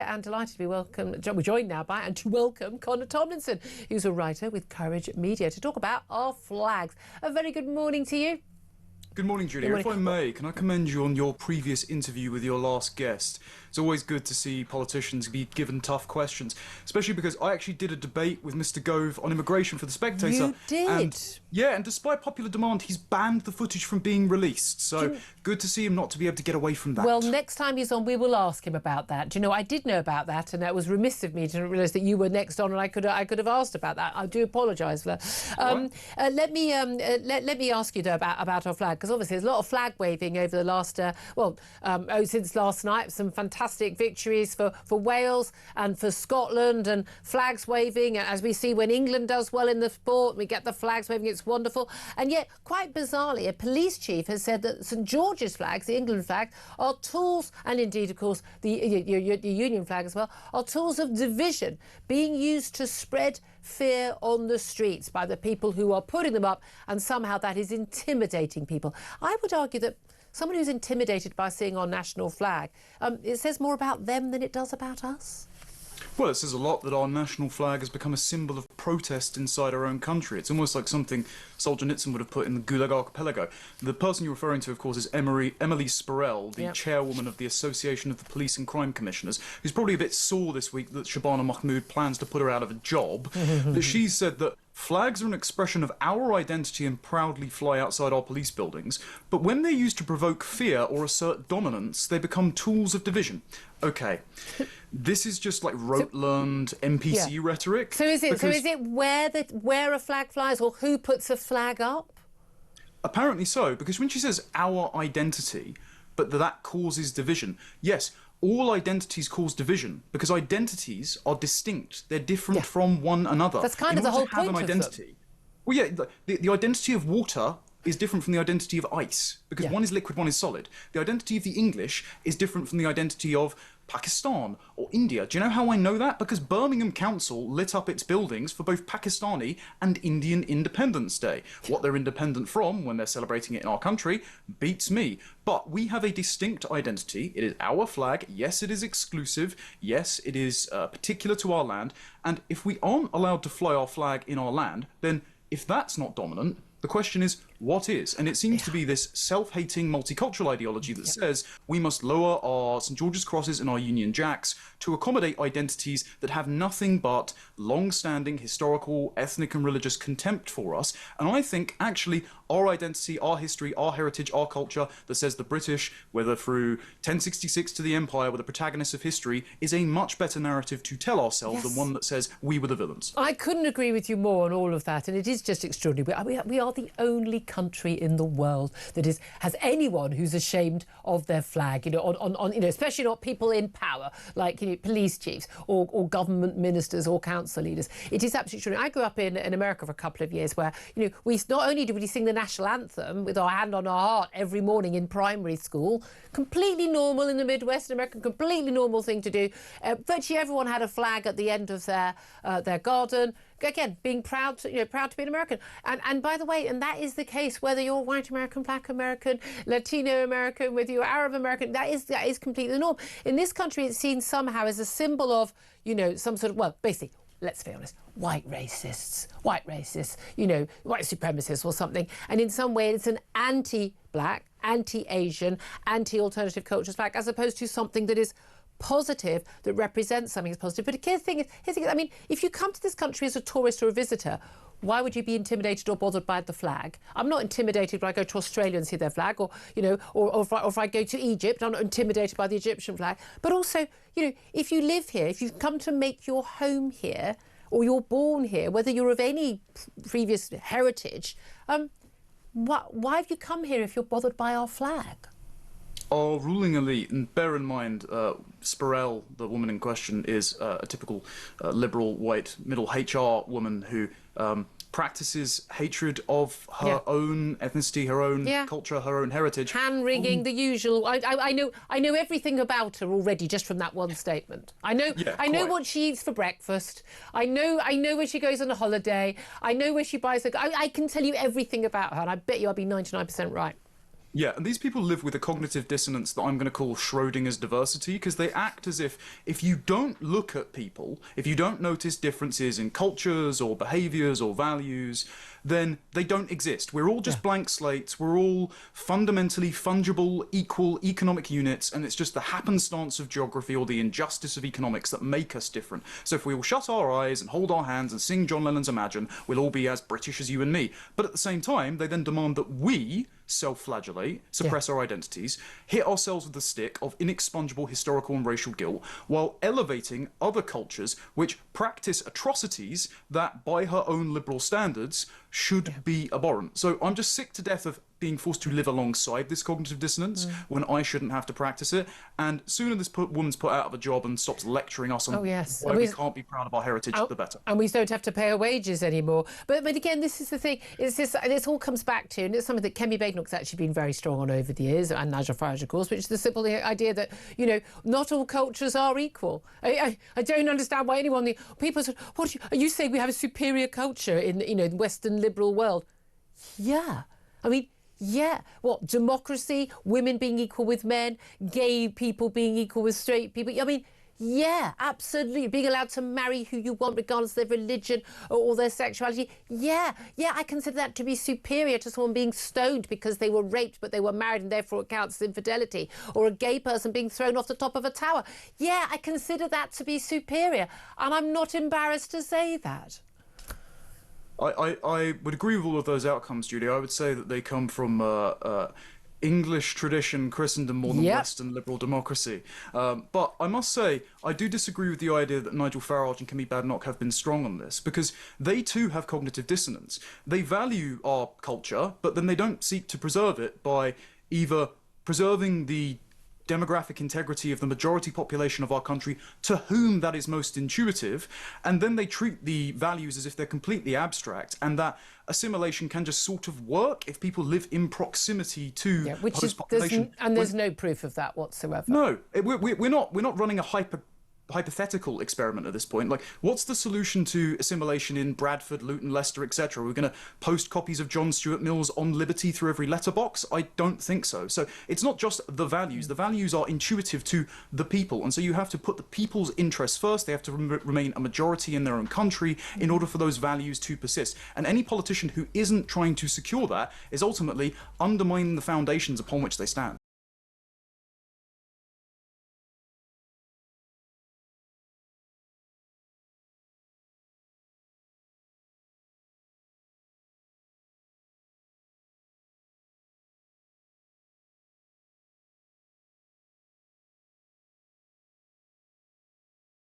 and delighted to be we're joined now by and to welcome Connor Tomlinson, who's a writer with Courage Media, to talk about our flags. A very good morning to you. Good morning, Julia. If I may, can I commend you on your previous interview with your last guest? It's always good to see politicians be given tough questions, especially because I actually did a debate with Mr. Gove on immigration for The Spectator. You did? And despite popular demand, he's banned the footage from being released. So good to see him not to be able to get away from that. Well, next time he's on, we will ask him about that. Do you know, I did know about that, and that was remiss of me to realise that you were next on, and I could have asked about that. I do apologise for that. Let me ask you though about our flag, because obviously there's a lot of flag waving over the last since last night. Some fantastic victories for Wales and for Scotland, and flags waving, as we see when England does well in the sport, we get the flags waving. It's wonderful. And yet, quite bizarrely, a police chief has said that St George's flags, the England flag, are tools, and indeed, of course, the Union flag as well, are tools of division being used to spread fear on the streets by the people who are putting them up, and somehow that is intimidating people. I would argue that someone who's intimidated by seeing our national flag, it says more about them than it does about us. Well, it says a lot that our national flag has become a symbol of protest inside our own country. It's almost like something Solzhenitsyn would have put in the Gulag Archipelago. The person you're referring to, of course, is Emily Spurrell, the chairwoman of the Association of the Police and Crime Commissioners, who's probably a bit sore this week that Shabana Mahmood plans to put her out of a job. But she said that flags are an expression of our identity and proudly fly outside our police buildings, but when they're used to provoke fear or assert dominance, they become tools of division. Okay, this is just like rote-learned NPC rhetoric. So is it where a flag flies, or who puts a flag up? Apparently so, because when she says our identity, but that causes division, yes, all identities cause division, because identities are distinct. They're different from one another. That's kind of the whole point of identity. Well, yeah, the identity of water is different from the identity of ice, because one is liquid, one is solid. The identity of the English is different from the identity of Pakistan or India. Do you know how I know that? Because Birmingham Council lit up its buildings for both Pakistani and Indian Independence Day. What they're independent from when they're celebrating it in our country beats me. But we have a distinct identity. It is our flag. Yes, it is exclusive. Yes, it is particular to our land. And if we aren't allowed to fly our flag in our land, then if that's not dominant, the question is, what is? And it seems to be this self-hating multicultural ideology that says we must lower our St George's crosses and our Union Jacks to accommodate identities that have nothing but long-standing historical, ethnic and religious contempt for us. And I think, actually, our identity, our history, our heritage, our culture that says the British, whether through 1066 to the Empire, were the protagonists of history, is a much better narrative to tell ourselves than one that says we were the villains. I couldn't agree with you more on all of that, and it is just extraordinary. We are the only country in the world that has anyone who's ashamed of their flag, especially not people in power, like police chiefs or government ministers or council leaders. It is absolutely true. I grew up in America for a couple of years where, we not only did we sing the national anthem with our hand on our heart every morning in primary school, completely normal in the Midwest American, completely normal thing to do. Virtually everyone had a flag at the end of their garden. Again, being proud to be an American. And by the way, and that is the case whether you're white American, black American, Latino American, whether you're Arab American, that is completely the norm. In this country, it's seen somehow as a symbol of, some sort of, well, basically, let's be honest, white racists, white supremacists or something. And in some way, it's an anti-black, anti-Asian, anti-alternative cultures flag, as opposed to something that is positive, that represents something as positive. But here's the thing, if you come to this country as a tourist or a visitor, why would you be intimidated or bothered by the flag? I'm not intimidated when I go to Australia and see their flag, or if I go to Egypt, I'm not intimidated by the Egyptian flag. But also, if you live here, if you've come to make your home here, or you're born here, whether you're of any previous heritage, why have you come here if you're bothered by our flag? Our ruling elite, and bear in mind, Spurrell, the woman in question, is a typical liberal, white, middle HR woman who practices hatred of her own ethnicity, her own culture, her own heritage. Hand-wringing, the usual. I know everything about her already just from that one statement. I know what she eats for breakfast. I know where she goes on a holiday. I know where she buys her... I can tell you everything about her, and I bet you I'll be 99% right. Yeah, and these people live with a cognitive dissonance that I'm going to call Schrodinger's diversity, because they act as if you don't look at people, if you don't notice differences in cultures or behaviors or values, then they don't exist. We're all just blank slates. We're all fundamentally fungible, equal economic units, and it's just the happenstance of geography or the injustice of economics that make us different. So if we all shut our eyes and hold our hands and sing John Lennon's Imagine, we'll all be as British as you and me. But at the same time, they then demand that we self-flagellate, suppress our identities, hit ourselves with the stick of inexpungible historical and racial guilt, while elevating other cultures which practice atrocities that, by her own liberal standards, should be abhorrent. So I'm just sick to death of being forced to live alongside this cognitive dissonance when I shouldn't have to practice it. And sooner this woman's put out of a job and stops lecturing us on why we can't be proud of our heritage, the better. And we don't have to pay her wages anymore. But again, this is the thing. It's this all comes back to, and it's something that Kemi Badenoch's actually been very strong on over the years, and Nigel Farage, of course, which is the simple idea that, you know, not all cultures are equal. I don't understand why anyone... People say, what you say we have a superior culture in, you know, the Western liberal world. Yeah. I mean... Yeah, what, democracy, women being equal with men, gay people being equal with straight people. I mean, yeah, absolutely. Being allowed to marry who you want regardless of their religion or their sexuality. Yeah, I consider that to be superior to someone being stoned because they were raped but they were married and therefore it counts as infidelity. Or a gay person being thrown off the top of a tower. Yeah, I consider that to be superior. And I'm not embarrassed to say that. I would agree with all of those outcomes, Julie. I would say that they come from English tradition, Christendom, more than Western liberal democracy. But I must say, I do disagree with the idea that Nigel Farage and Kemi Badenoch have been strong on this, because they too have cognitive dissonance. They value our culture, but then they don't seek to preserve it by either preserving the demographic integrity of the majority population of our country to whom that is most intuitive, and then they treat the values as if they're completely abstract, and that assimilation can just sort of work if people live in proximity to host population. And there's no proof of that whatsoever. No, we're not running a hypothetical experiment at this point. Like, what's the solution to assimilation in Bradford, Luton, Leicester, etc.? We're going to post copies of John Stuart Mill's On Liberty through every letterbox? I don't think so. So it's not just the values. The values are intuitive to the people, and so you have to put the people's interests first. They have to remain a majority in their own country in order for those values to persist. And any politician who isn't trying to secure that is ultimately undermining the foundations upon which they stand.